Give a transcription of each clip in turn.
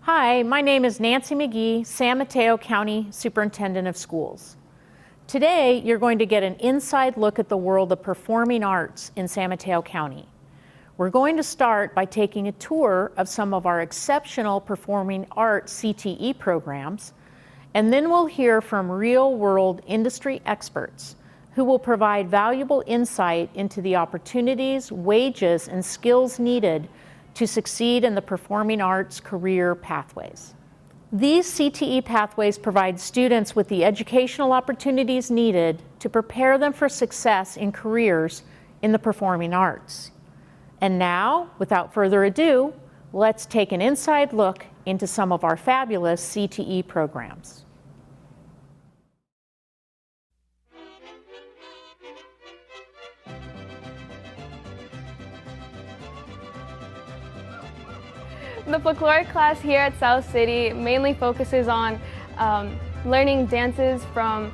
Hi, my name is Nancy McGee, San Mateo County Superintendent of Schools. Today, you're going to get an inside look at the world of performing arts in San Mateo County. We're going to start by taking a tour of some of our exceptional performing arts CTE programs, and then we'll hear from real-world industry experts who will provide valuable insight into the opportunities, wages, and skills needed to succeed in the performing arts career pathways. These CTE pathways provide students with the educational opportunities needed to prepare them for success in careers in the performing arts. And now, without further ado, let's take an inside look into some of our fabulous CTE programs. The folklore class here at South City mainly focuses on learning dances from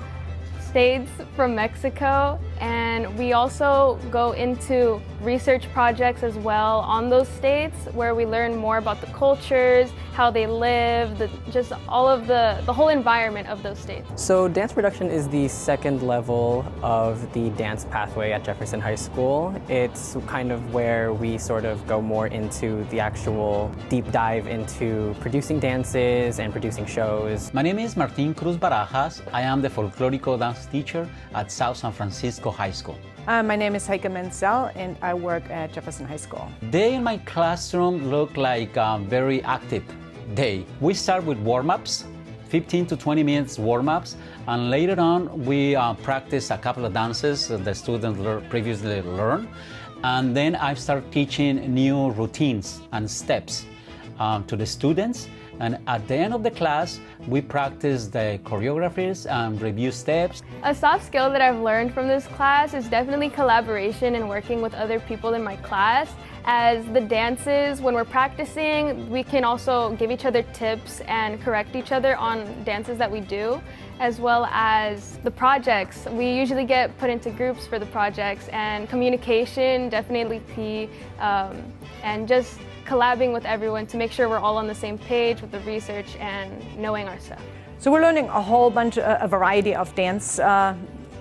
states from Mexico, and we also go into research projects as well on those states where we learn more about the cultures, how they live, just all of the whole environment of those states. So dance production is the second level of the dance pathway at Jefferson High School. It's kind of where we sort of go more into the actual deep dive into producing dances and producing shows. My name is Martin Cruz Barajas. I am the folklorico dance teacher at South San Francisco High School. My name is Heike Menzel and I work at Jefferson High School. Day in my classroom look like a very active day. We start with warm-ups, 15 to 20 minutes warm-ups, and later on we practice a couple of dances that the students previously learned. And then I start teaching new routines and steps to the students. And at the end of the class, we practice the choreographies and review steps. A soft skill that I've learned from this class is definitely collaboration and working with other people in my class. As the dances, when we're practicing, we can also give each other tips and correct each other on dances that we do, as well as the projects. We usually get put into groups for the projects, and communication definitely key, and just collabing with everyone to make sure we're all on the same page with the research and knowing our stuff. So we're learning a whole bunch, a variety of dance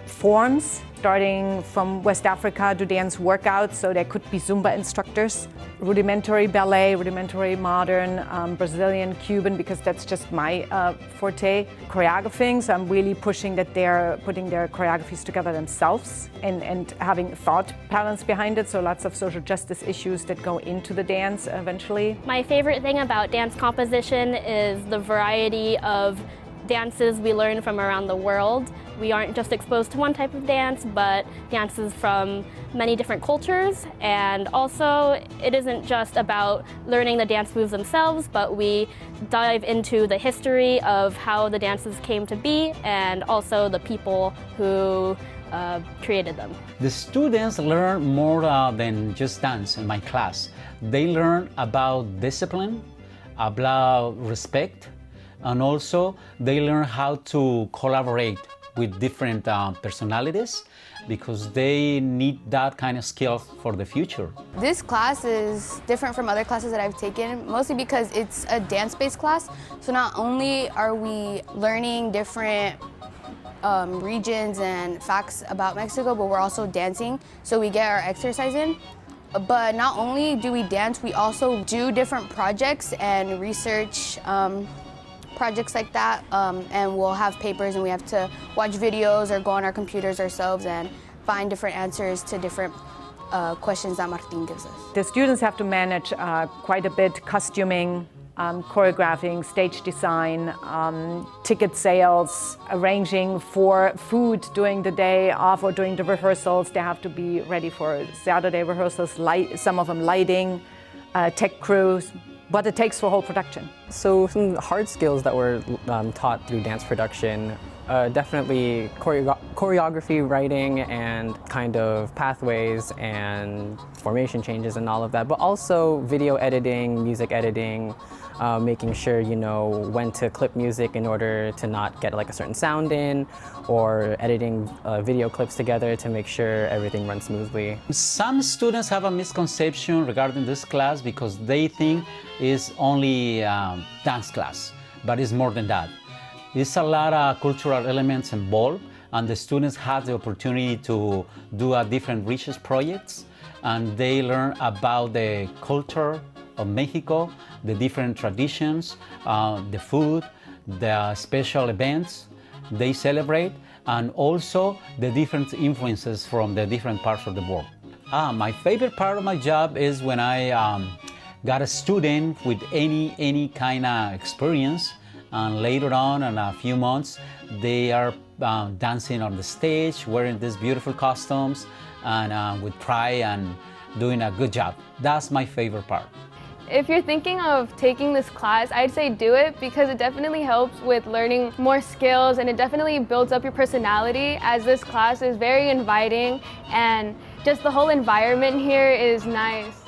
forms, starting from West Africa to dance workouts. So there could be Zumba instructors, rudimentary ballet, rudimentary modern, Brazilian, Cuban, because that's just my forte. Choreographing, so I'm really pushing that they're putting their choreographies together themselves and having thought patterns behind it. So lots of social justice issues that go into the dance eventually. My favorite thing about dance composition is the variety of dances we learn from around the world. We aren't just exposed to one type of dance, but dances from many different cultures. And also, it isn't just about learning the dance moves themselves, but we dive into the history of how the dances came to be and also the people who created them. The students learn more than just dance in my class. They learn about discipline, about respect, and also they learn how to collaborate with different personalities, because they need that kind of skill for the future. This class is different from other classes that I've taken, mostly because it's a dance-based class. So not only are we learning different regions and facts about Mexico, but we're also dancing, so we get our exercise in. But not only do we dance, we also do different projects and research projects like that, and we'll have papers and we have to watch videos or go on our computers ourselves and find different answers to different questions that Martin gives us. The students have to manage quite a bit: costuming, choreographing, stage design, ticket sales, arranging for food during the day off or during the rehearsals. They have to be ready for Saturday rehearsals, some of them lighting, tech crews, what it takes for whole production. So some hard skills that were taught through dance production Definitely choreography, writing, and kind of pathways and formation changes and all of that, but also video editing, music editing, making sure you know when to clip music in order to not get like a certain sound in, or editing video clips together to make sure everything runs smoothly. Some students have a misconception regarding this class because they think it's only dance class, but it's more than that. There's a lot of cultural elements involved, and the students have the opportunity to do different research projects, and they learn about the culture of Mexico, the different traditions, the food, the special events they celebrate, and also the different influences from the different parts of the world. My favorite part of my job is when I got a student with any kind of experience, and later on in a few months they are dancing on the stage wearing these beautiful costumes and with pride and doing a good job. That's my favorite part. If you're thinking of taking this class, I'd say do it because it definitely helps with learning more skills, and it definitely builds up your personality, as this class is very inviting and just the whole environment here is nice.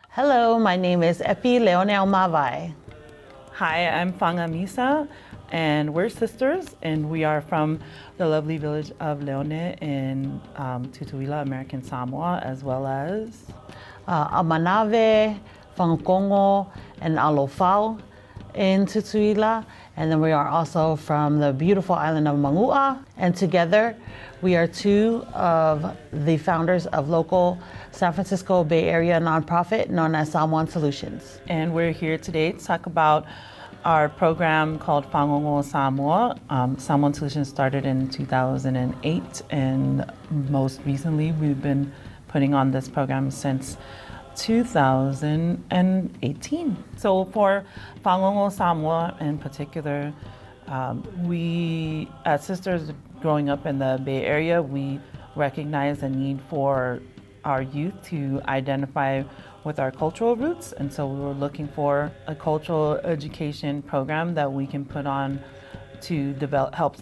Hello, my name is Epi Leonel Mavai. Hi, I'm Fanga Misa, and we're sisters, and we are from the lovely village of Leone in Tutuila, American Samoa, as well as Amanave, Fangongo, and Alofau in Tutuila. And then we are also from the beautiful island of Mangua. And together, we are two of the founders of local San Francisco Bay Area nonprofit known as Samoan Solutions. And we're here today to talk about our program called Fangongo Samoa. Samoan Solutions started in 2008, and most recently we've been putting on this program since 2018. So for Fangongo Samoa in particular, we as sisters growing up in the Bay Area, we recognize the need for our youth to identify with our cultural roots, and so we were looking for a cultural education program that we can put on to help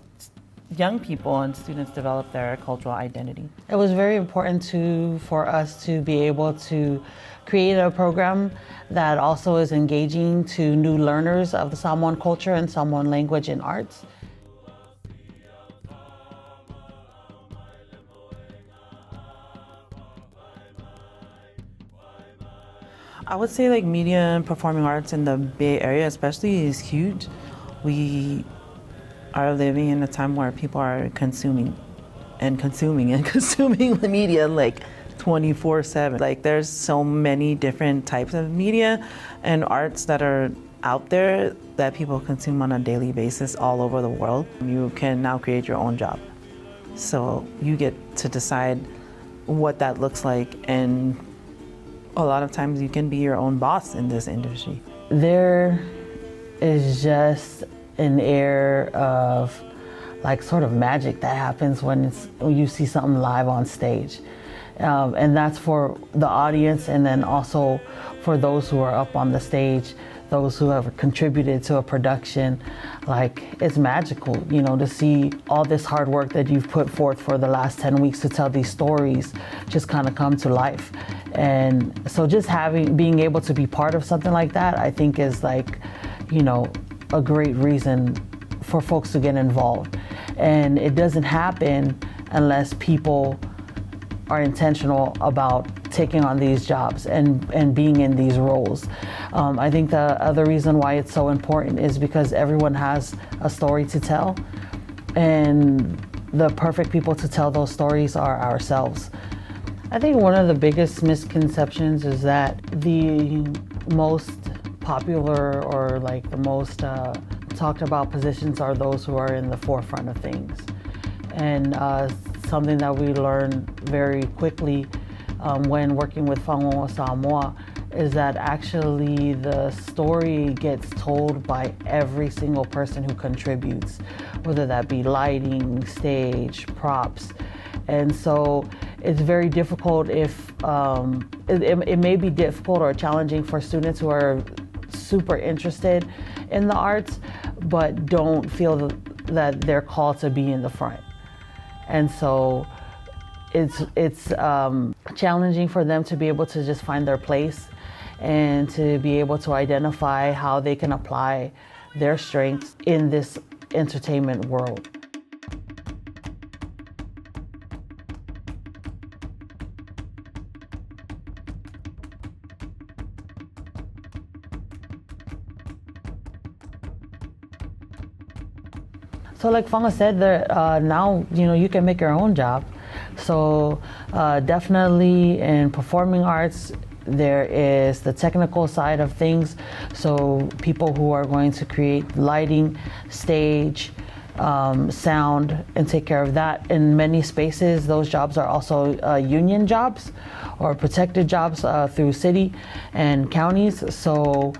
young people and students develop their cultural identity. It was very important for us to be able to create a program that also is engaging to new learners of the Samoan culture and Samoan language and arts. I would say like media and performing arts in the Bay Area especially is huge. We are living in a time where people are consuming the media like 24/7. Like there's so many different types of media and arts that are out there that people consume on a daily basis all over the world. You can now create your own job. So you get to decide what that looks like, and a lot of times you can be your own boss in this industry. There is just an air of like sort of magic that happens when you see something live on stage. And that's for the audience, and then also for those who are up on the stage, those who have contributed to a production. Like, it's magical, you know, to see all this hard work that you've put forth for the last 10 weeks to tell these stories just kind of come to life. And so just being able to be part of something like that, I think is like, you know, a great reason for folks to get involved. And it doesn't happen unless people are intentional about taking on these jobs and being in these roles. I think the other reason why it's so important is because everyone has a story to tell, and the perfect people to tell those stories are ourselves. I think one of the biggest misconceptions is that the most popular or like the most talked about positions are those who are in the forefront of things. And something that we learned very quickly when working with Fangongo Samoa is that actually the story gets told by every single person who contributes, whether that be lighting, stage, props. And so it's very difficult if, it may be difficult or challenging for students who are super interested in the arts, but don't feel that they're called to be in the front. And so it's challenging for them to be able to just find their place and to be able to identify how they can apply their strengths in this entertainment world. So like Fanga said, now you can make your own job. So definitely in performing arts, there is the technical side of things. So people who are going to create lighting, stage, sound, and take care of that. In many spaces, those jobs are also union jobs or protected jobs through city and counties. So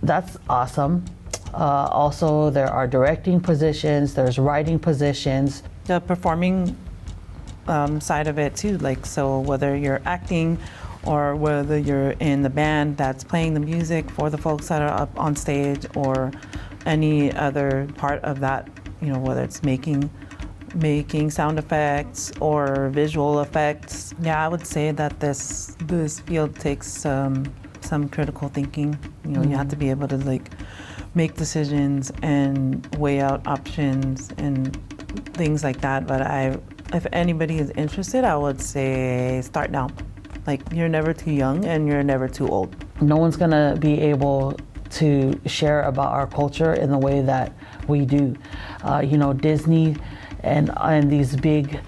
that's awesome. Also, there are directing positions, there's writing positions. The performing side of it too, like so whether you're acting or whether you're in the band that's playing the music for the folks that are up on stage or any other part of that, whether it's making sound effects or visual effects. Yeah, I would say that this field takes some critical thinking. You have to be able to make decisions and weigh out options and things like that. But if anybody is interested, I would say start now. You're never too young and you're never too old. No one's gonna be able to share about our culture in the way that we do. Disney and these big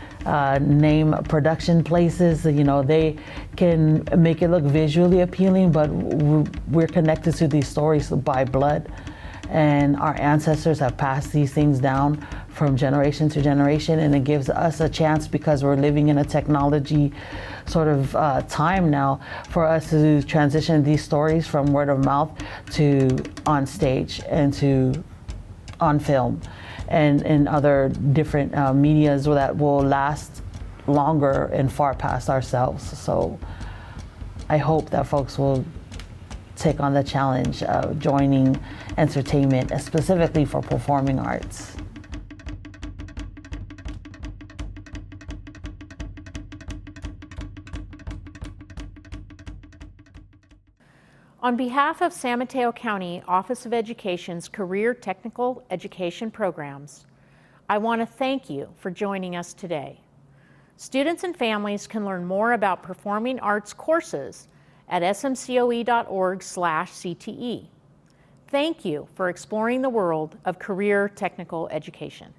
name production places, they can make it look visually appealing, but we're connected to these stories by blood. And our ancestors have passed these things down from generation to generation, and it gives us a chance, because we're living in a technology sort of time now, for us to transition these stories from word of mouth to on stage and to on film and other different medias that will last longer and far past ourselves. So I hope that folks will take on the challenge of joining entertainment, specifically for performing arts. On behalf of San Mateo County Office of Education's Career Technical Education Programs, I want to thank you for joining us today. Students and families can learn more about performing arts courses at smcoe.org/CTE. Thank you for exploring the world of career technical education.